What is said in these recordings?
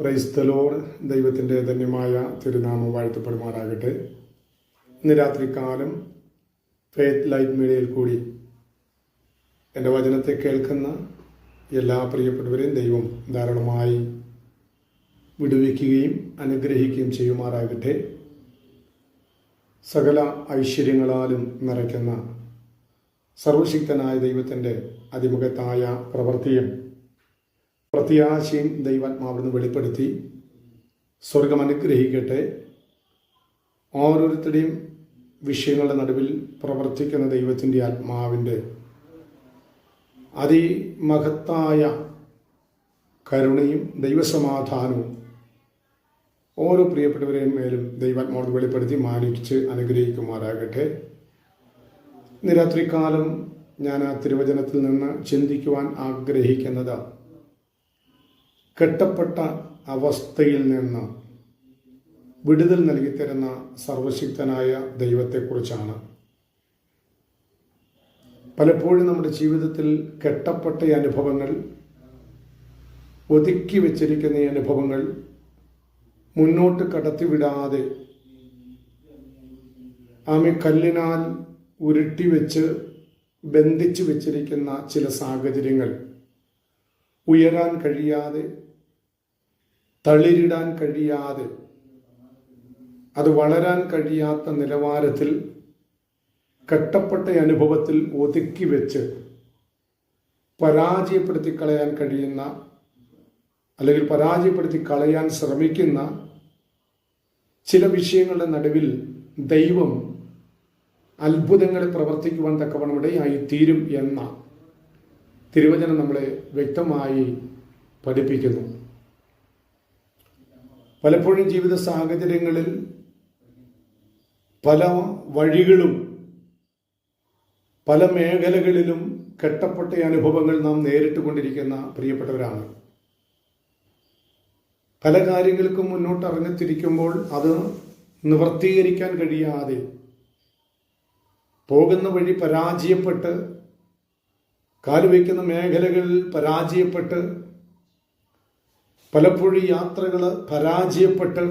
Praise the Lord. ദൈവത്തിൻ്റെ ധന്യമായ തിരുനാമം വാഴ്ത്തപ്പെടുമാറാകട്ടെ. ഇന്ന് രാത്രികാലം ഫെയ്ത്ത് ലൈറ്റ് മീഡിയയിൽ കൂടി എൻ്റെ വചനത്തെ കേൾക്കുന്ന എല്ലാ പ്രിയപ്പെട്ടവരെയും ദൈവം ധാരാളമായി വിടുവിക്കുകയും അനുഗ്രഹിക്കുകയും ചെയ്യുമാറാകട്ടെ. സകല ഐശ്വര്യങ്ങളാലും നിറയ്ക്കുന്ന സർവശക്തനായ ദൈവത്തിൻ്റെ അതിമുഖത്തായ പ്രവൃത്തിയും പ്രത്യാശയും ദൈവാത്മാവിന് വെളിപ്പെടുത്തി സ്വർഗം അനുഗ്രഹിക്കട്ടെ. ഓരോരുത്തരുടെയും വിഷയങ്ങളുടെ നടുവിൽ പ്രവർത്തിക്കുന്ന ദൈവത്തിൻ്റെ ആത്മാവിൻ്റെ അതിമഹത്തായ കരുണയും ദൈവസമാധാനവും ഓരോ പ്രിയപ്പെട്ടവരെയും മേലും ദൈവാത്മാവിന് വെളിപ്പെടുത്തി മാനിച്ച് അനുഗ്രഹിക്കുമാറാകട്ടെ. ഇന്ന് രാത്രികാലം ഞാൻ ആ തിരുവചനത്തിൽ നിന്ന് ചിന്തിക്കുവാൻ ആഗ്രഹിക്കുന്നത് കെട്ടപ്പെട്ട അവസ്ഥയിൽ നിന്ന് വിടുതൽ നൽകിത്തരുന്ന സർവശക്തനായ ദൈവത്തെക്കുറിച്ചാണ്. പലപ്പോഴും നമ്മുടെ ജീവിതത്തിൽ കെട്ടപ്പെട്ട അനുഭവങ്ങൾ, ഒതുക്കി വച്ചിരിക്കുന്ന ഈ അനുഭവങ്ങൾ മുന്നോട്ട് കടത്തിവിടാതെ ആമെ കല്ലിനാൽ ഉരുട്ടിവെച്ച് ബന്ധിച്ചു വച്ചിരിക്കുന്ന ചില സാഹചര്യങ്ങൾ ഉയരാൻ കഴിയാതെ, തളിരിടാൻ കഴിയാതെ, അത് വളരാൻ കഴിയാത്ത നിലവാരത്തിൽ കെട്ടപ്പെട്ട അനുഭവത്തിൽ ഒതുക്കി വെച്ച് പരാജയപ്പെടുത്തി കളയാൻ കഴിയുന്ന, അല്ലെങ്കിൽ പരാജയപ്പെടുത്തി കളയാൻ ശ്രമിക്കുന്ന ചില വിഷയങ്ങളുടെ നടുവിൽ ദൈവം അത്ഭുതങ്ങളെ പ്രവർത്തിക്കുവാൻ തക്കവണ്ണം ഇടയായി തീരും എന്ന തിരുവചനം നമ്മളെ വ്യക്തമായി പഠിപ്പിക്കുന്നു. പലപ്പോഴും ജീവിത സാഹചര്യങ്ങളിൽ പല വഴികളും പല മേഖലകളിലും കെട്ടപ്പെട്ട അനുഭവങ്ങൾ നാം നേരിട്ട് കൊണ്ടിരിക്കുന്ന പ്രിയപ്പെട്ടവരാണ്. പല കാര്യങ്ങൾക്കും മുന്നോട്ട് ഇറങ്ങിത്തിരിക്കുമ്പോൾ അത് നിവർത്തീകരിക്കാൻ കഴിയാതെ പോകുന്ന വഴി പരാജയപ്പെട്ട്, കാലുവയ്ക്കുന്ന മേഖലകളിൽ പരാജയപ്പെട്ട്, പലപ്പോഴും യാത്രകൾ പരാജയപ്പെട്ട്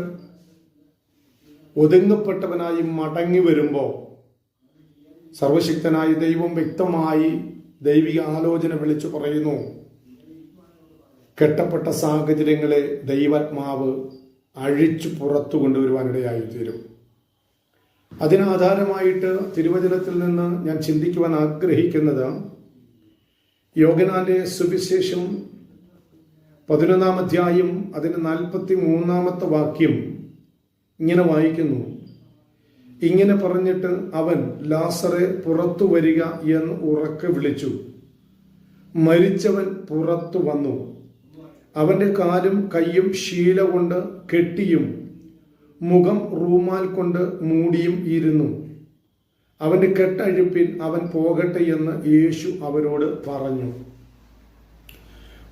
ഒതുങ്ങപ്പെട്ടവനായി മടങ്ങി വരുമ്പോൾ സർവശക്തനായ ദൈവം വ്യക്തമായി ദൈവിക ആലോചന വിളിച്ചു പറയുന്നു, കെട്ടപ്പെട്ട സാഹചര്യങ്ങളെ ദൈവാത്മാവ് അഴിച്ചു പുറത്തു കൊണ്ടുവരുവാനിടയായി തീരും. അതിനാധാരമായിട്ട് തിരുവചനത്തിൽ നിന്ന് ഞാൻ ചിന്തിക്കുവാൻ ആഗ്രഹിക്കുന്നത് യോഹന്നാന്റെ സുവിശേഷം 11-ാം അധ്യായം അതിന് 43-ാമത്തെ വാക്യം ഇങ്ങനെ വായിക്കുന്നു. ഇങ്ങനെ പറഞ്ഞിട്ട് അവൻ ലാസറെ പുറത്തു വരിക എന്ന് ഉറക്കെ വിളിച്ചു. മരിച്ചവൻ പുറത്തു വന്നു. അവന്റെ കാലും കൈയും ശീല കൊണ്ട് കെട്ടിയും മുഖം റൂമാൽ കൊണ്ട് മൂടിയും ഇരുന്നു. അവന്റെ കെട്ടഴിപ്പിൻ, അവൻ പോകട്ടെ എന്ന് യേശു അവരോട് പറഞ്ഞു.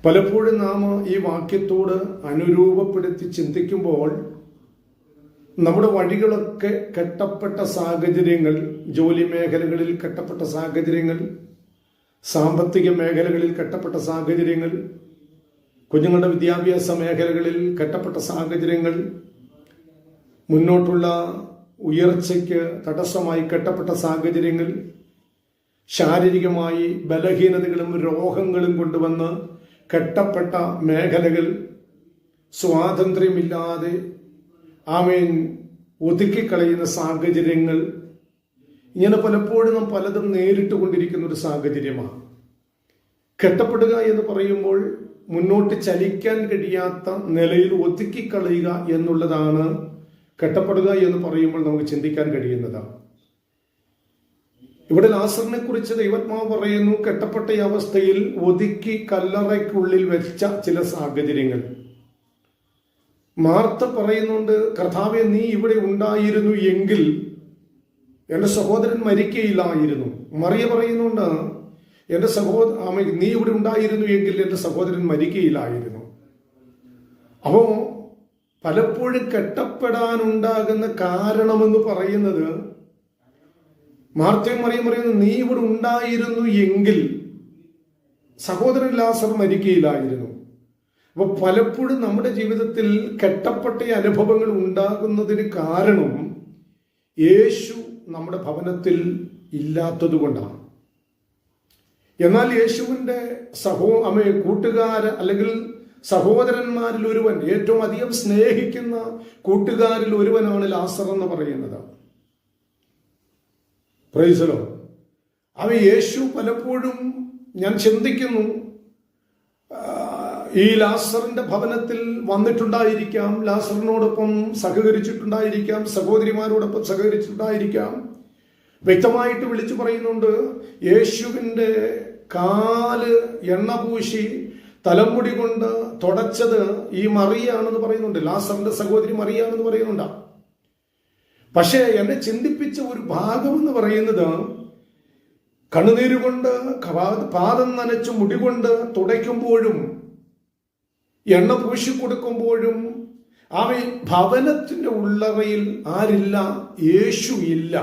പലപ്പോഴും നാം ഈ വാക്യത്തോട് അനുരൂപപ്പെടുത്തി ചിന്തിക്കുമ്പോൾ നമ്മുടെ വഴികളൊക്കെ കെട്ടപ്പെട്ട സാഹചര്യങ്ങൾ, ജോലി മേഖലകളിൽ കെട്ടപ്പെട്ട സാഹചര്യങ്ങൾ, സാമ്പത്തിക മേഖലകളിൽ കെട്ടപ്പെട്ട സാഹചര്യങ്ങൾ, കുഞ്ഞുങ്ങളുടെ വിദ്യാഭ്യാസ മേഖലകളിൽ കെട്ടപ്പെട്ട സാഹചര്യങ്ങൾ, മുന്നോട്ടുള്ള ഉയർച്ചയ്ക്ക് തടസ്സമായി കെട്ടപ്പെട്ട സാഹചര്യങ്ങൾ, ശാരീരികമായി ബലഹീനതകളും രോഗങ്ങളും കൊണ്ടുവന്ന് കെട്ടപ്പെട്ട മേഖലകൾ, സ്വാതന്ത്ര്യമില്ലാതെ ആമേൻ ഒതുക്കിക്കളയുന്ന സാഹചര്യങ്ങൾ, ഇങ്ങനെ പലപ്പോഴും നാം പലതും നേരിട്ട് കൊണ്ടിരിക്കുന്ന ഒരു സാഹചര്യമാണ്. കെട്ടപ്പെടുക എന്ന് പറയുമ്പോൾ മുന്നോട്ട് ചലിക്കാൻ കഴിയാത്ത നിലയിൽ ഒതുക്കിക്കളയുക എന്നുള്ളതാണ് കെട്ടപ്പെടുക എന്ന് പറയുമ്പോൾ നമുക്ക് ചിന്തിക്കാൻ കഴിയുന്നതാണ്. ഇവിടെ ലാസറിനെ കുറിച്ച് ദൈവാത്മാവ് പറയുന്നു, കെട്ടപ്പെട്ട അവസ്ഥയിൽ ഒതുക്കി കല്ലറയ്ക്കുള്ളിൽ വെച്ച ചില സാഹചര്യങ്ങൾ. മാർത്ത പറയുന്നുണ്ട്, കർത്താവേ, നീ ഇവിടെ ഉണ്ടായിരുന്നു എങ്കിൽ എൻ്റെ സഹോദരൻ മരിക്കയില്ലായിരുന്നു. മറിയ പറയുന്നുണ്ട്, നീ ഇവിടെ ഉണ്ടായിരുന്നു എങ്കിൽ എൻ്റെ സഹോദരൻ മരിക്കയില്ലായിരുന്നു. അപ്പോ പലപ്പോഴും കെട്ടപ്പെടാനുണ്ടാകുന്ന കാരണമെന്ന് പറയുന്നത്, മാർത്തയും മറിയം പറയുന്നു, നീ ഇവിടെ ഉണ്ടായിരുന്നു എങ്കിൽ സഹോദരൻ ലാസർ മരിക്കയില്ലായിരുന്നു. അപ്പൊ പലപ്പോഴും നമ്മുടെ ജീവിതത്തിൽ കെട്ടപ്പെട്ട അനുഭവങ്ങൾ ഉണ്ടാകുന്നതിന് കാരണം യേശു നമ്മുടെ ഭവനത്തിൽ ഇല്ലാത്തത് കൊണ്ടാണ്. എന്നാൽ യേശുവിൻ്റെ കൂട്ടുകാര് അല്ലെങ്കിൽ സഹോദരന്മാരിൽ ഒരുവൻ, ഏറ്റവും അധികം സ്നേഹിക്കുന്ന കൂട്ടുകാരിൽ ഒരുവനാണ് ലാസർ എന്ന് പറയുന്നത്. Praise the Lord. യേശു പലപ്പോഴും ഞാൻ ചിന്തിക്കുന്നു, ഈ ലാസറിന്റെ ഭവനത്തിൽ വന്നിട്ടുണ്ടായിരിക്കാം, ലാസറിനോടൊപ്പം സഹകരിച്ചിട്ടുണ്ടായിരിക്കാം, സഹോദരിമാരോടൊപ്പം സഹകരിച്ചിട്ടുണ്ടായിരിക്കാം. വ്യക്തമായിട്ട് വിളിച്ചു പറയുന്നുണ്ട്, യേശുവിൻ്റെ കാല് എണ്ണ പൂശി തലമുടി കൊണ്ട് തുടച്ചത് ഈ മറിയാണെന്ന് പറയുന്നുണ്ട്, ലാസറിന്റെ സഹോദരി മറിയാണെന്ന് പറയുന്നുണ്ട്. പക്ഷേ എന്നെ ചിന്തിപ്പിച്ച ഒരു ഭാഗം എന്ന് പറയുന്നത്, കണ്ണുനീരുകൊണ്ട് പാദം നനച്ച് മുടി കൊണ്ട് തുടയ്ക്കുമ്പോഴും എണ്ണ പൂശി കൊടുക്കുമ്പോഴും ഭവനത്തിന്റെ ഉള്ളറയിൽ ആരില്ല? യേശു ഇല്ല.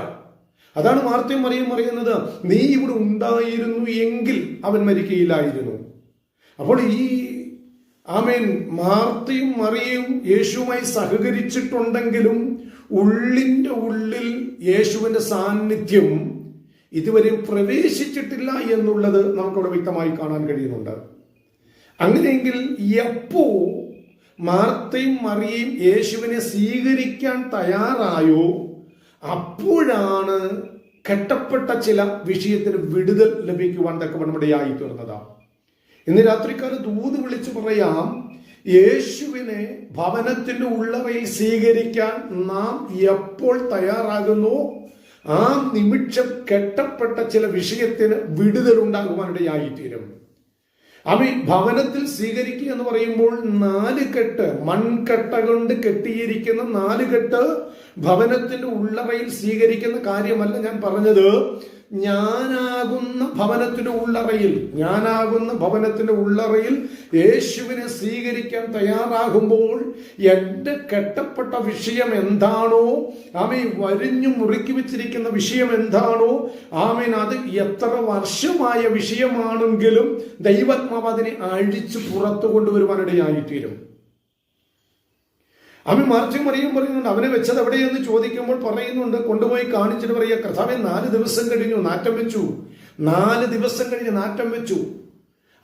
അതാണ് മാർത്തയും മറിയയും പറയുന്നത്, നീ ഇവിടെ ഉണ്ടായിരുന്നു എങ്കിൽ അവൻ മരിക്കയില്ലായിരുന്നു. അപ്പോൾ ഈ മാർത്തയും മറിയയും യേശുവുമായി സഹകരിച്ചിട്ടുണ്ടെങ്കിലും ഉള്ളിന്റെ ഉള്ളിൽ യേശുവിന്റെ സാന്നിധ്യം ഇതുവരെ പ്രവേശിച്ചിട്ടില്ല എന്നുള്ളത് നമുക്കവിടെ വ്യക്തമായി കാണാൻ കഴിയുന്നുണ്ട്. അങ്ങനെയെങ്കിൽ എപ്പോ മാർത്തയും മറിയയും യേശുവിനെ സ്വീകരിക്കാൻ തയ്യാറായോ അപ്പോഴാണ് കെട്ടപ്പെട്ട ചില വിഷയത്തിന് വിടുതൽ ലഭിക്കുവാൻ തക്കവണ്ണമിടയായി തീർന്നതാണ്. ഇന്ന് രാത്രിക്കാലം ദൂത് വിളിച്ചു പറയാം, യേശുവിനെ ഭവനത്തിന്റെ ഉള്ളറയിൽ സ്വീകരിക്കാൻ നാം എപ്പോൾ തയ്യാറാകുന്നു ആ നിമിഷം കെട്ടപ്പെട്ട ചില വിഷയത്തിന് വിടുതൽ ഉണ്ടാകുവാനിടയായിത്തീരും. ഭവനത്തിൽ സ്വീകരിക്കുക എന്ന് പറയുമ്പോൾ 4 കെട്ട്, മൺകട്ട കൊണ്ട് കെട്ടിയിരിക്കുന്ന 4 കെട്ട് ഭവനത്തിന്റെ ഉള്ളറയിൽ സ്വീകരിക്കുന്ന കാര്യമല്ല ഞാൻ പറഞ്ഞത്. ഞാനാകുന്ന ഭവനത്തിന്റെ ഉള്ളറയിൽ യേശുവിനെ സ്വീകരിക്കാൻ തയ്യാറാകുമ്പോൾ എൻ്റെ കെട്ടപ്പെട്ട വിഷയം എന്താണോ, വരിഞ്ഞു മുറുക്കി വെച്ചിരിക്കുന്ന വിഷയം എന്താണോ, അത് എത്ര വർഷമായ വിഷയമാണെങ്കിലും ദൈവാത്മാവ് അതിനെ അഴിച്ചു പുറത്തു കൊണ്ടുവരുവാനിടയായിത്തീരും. മാർത്തയും മറിയയും പറയുന്നുണ്ട്, അവനെ വെച്ചത് എവിടെയെന്ന് ചോദിക്കുമ്പോൾ പറയുന്നുണ്ട്, കൊണ്ടുപോയി കാണിച്ചിട്ട് പറയുക, കർത്താവേ 4 ദിവസം കഴിഞ്ഞു നാറ്റം വെച്ചു. 4 ദിവസം കഴിഞ്ഞ് നാറ്റം വെച്ചു.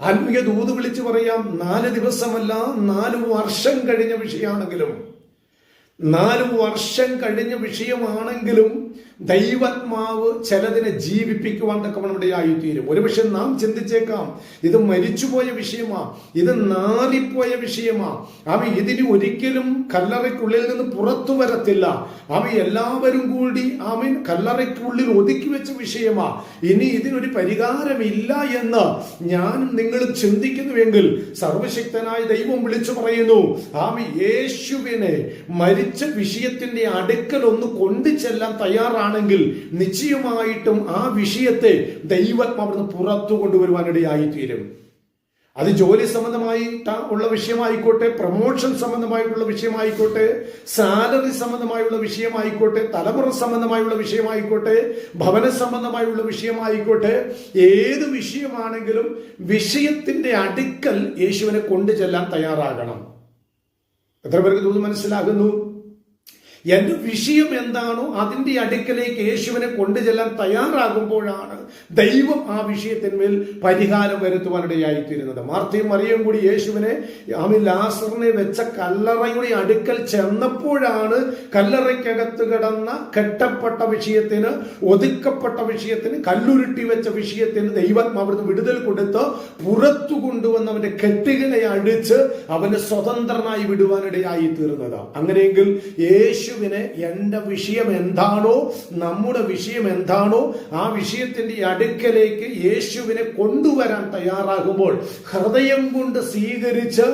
ആത്മീയ ദൂത് വിളിച്ചു പറയാം, 4 ദിവസമല്ല 4 വർഷം കഴിഞ്ഞ വിഷയമാണെങ്കിലും, 4 വർഷം കഴിഞ്ഞ വിഷയമാണെങ്കിലും ദൈവാത്മാവ് ചിലതിനെ ജീവിപ്പിക്കുവാൻ തക്കവണ്ണമിടയായിത്തീരും. ഒരുപക്ഷെ നാം ചിന്തിച്ചേക്കാം, ഇത് മരിച്ചുപോയ വിഷയമാ, ഇത് നാറിപ്പോയ വിഷയമാ, ഇതിന് ഒരിക്കലും കല്ലറയ്ക്കുള്ളിൽ നിന്ന് പുറത്തു വരത്തില്ല, എല്ലാവരും കൂടി കല്ലറയ്ക്കുള്ളിൽ ഒതുക്കി വെച്ച വിഷയമാ, ഇനി ഇതിനൊരു പരിഹാരമില്ല എന്ന് ഞാനും നിങ്ങളും ചിന്തിക്കുന്നുവെങ്കിൽ സർവശക്തനായ ദൈവം വിളിച്ചു പറയുന്നു, യേശുവിനെ മരിച്ച വിഷയത്തിന്റെ അടുക്കൽ ഒന്ന് കൊണ്ടു ചെല്ലാൻ തയ്യാറാണെങ്കിൽ നിശ്ചയമായിട്ടും ആ വിഷയത്തെ ദൈവാത്മാവിന് പുറത്തു കൊണ്ടുവരുവാനിടയായിത്തീരും. അത് ജോലി സംബന്ധമായി ഉള്ള വിഷയമായിക്കോട്ടെ, പ്രൊമോഷൻ സംബന്ധമായിട്ടുള്ള വിഷയമായിക്കോട്ടെ, സാലറി സംബന്ധമായുള്ള വിഷയമായിക്കോട്ടെ, തലമുറ സംബന്ധമായുള്ള വിഷയമായിക്കോട്ടെ, ഭവന സംബന്ധമായുള്ള വിഷയമായിക്കോട്ടെ, ഏത് വിഷയമാണെങ്കിലും വിഷയത്തിന്റെ അടുക്കൽ യേശുവിനെ കൊണ്ടു ചെല്ലാൻ തയ്യാറാകണം. എത്ര പേർക്ക് ഇത് മനസ്സിലാകുന്നു? എന്റെ വിഷയം എന്താണോ അതിന്റെ അടുക്കലേക്ക് യേശുവിനെ കൊണ്ടുചെല്ലാൻ തയ്യാറാകുമ്പോഴാണ് ദൈവം ആ വിഷയത്തിന്മേൽ പരിഹാരം വരുത്തുവാനിടയായിത്തീരുന്നത്. മാർത്തയും മറിയയും കൂടി യേശുവിനെ ലാസറിനെ വെച്ച കല്ലറയുടെ അടുക്കൽ ചെന്നപ്പോഴാണ് കല്ലറയ്ക്കകത്ത് കിടന്ന കെട്ടപ്പെട്ട വിഷയത്തിന്, ഒതുക്കപ്പെട്ട വിഷയത്തിന്, കല്ലുരുട്ടി വെച്ച വിഷയത്തിന് ദൈവാത്മാവിന് വിടുതൽ കൊടുത്ത് പുറത്തു കൊണ്ടുവന്ന് അവന്റെ കെട്ടുകളെ അടിച്ച് അവന് സ്വതന്ത്രനായി വിടുവാനിടയായി തീർന്നത്. അങ്ങനെയെങ്കിൽ യേശുവിനെ എന്റെ വിഷയം എന്താണോ, നമ്മുടെ വിഷയം എന്താണോ, ആ വിഷയത്തിന്റെ അടുക്കലേക്ക് യേശുവിനെ കൊണ്ടുവരാൻ തയ്യാറാകുമ്പോൾ, ഹൃദയം കൊണ്ട് സ്വീകരിച്ച്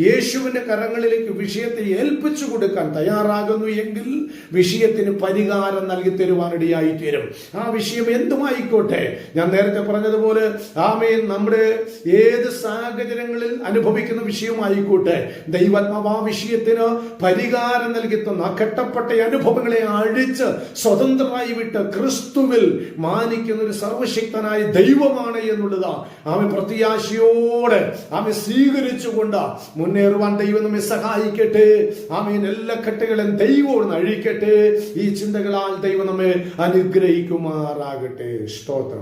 യേശുവിന്റെ കരങ്ങളിലേക്ക് വിഷയത്തെ ഏൽപ്പിച്ചു കൊടുക്കാൻ തയ്യാറാകുന്നു എങ്കിൽ വിഷയത്തിന് പരിഹാരം നൽകി തരുവാനിടയായിത്തീരും. ആ വിഷയം എന്തുമായിക്കോട്ടെ, ഞാൻ നേരത്തെ പറഞ്ഞതുപോലെ നമ്മുടെ ഏത് സാഹചര്യങ്ങളിൽ അനുഭവിക്കുന്ന വിഷയമായിക്കോട്ടെ, ദൈവാത്മാവ് ആ വിഷയത്തിന് പരിഹാരം നൽകി തന്ന, ആ കെട്ടപ്പെട്ട ഉണ്ടാക്കപ്പെട്ട അനുഭവങ്ങളെ അഴിച്ച് സ്വതന്ത്രമായി വിട്ട് ക്രിസ്തുവിൽ മാനിക്കുന്ന ഒരു സർവശക്തനായ ദൈവമാണ് എന്നുള്ളത് അവൻ പ്രത്യാശയോടെ അവൻ സ്വീകരിച്ചുകൊണ്ട് മുന്നേറുവാൻ ദൈവം നമ്മെ സഹായിക്കട്ടെ. ആമേൻ. എല്ലാ കെട്ടുകളും ദൈവം അഴിക്കട്ടെ. ഈ ചിന്തകളാൽ ദൈവം നമ്മെ അനുഗ്രഹിക്കുമാറാകട്ടെ. സ്തോത്രം.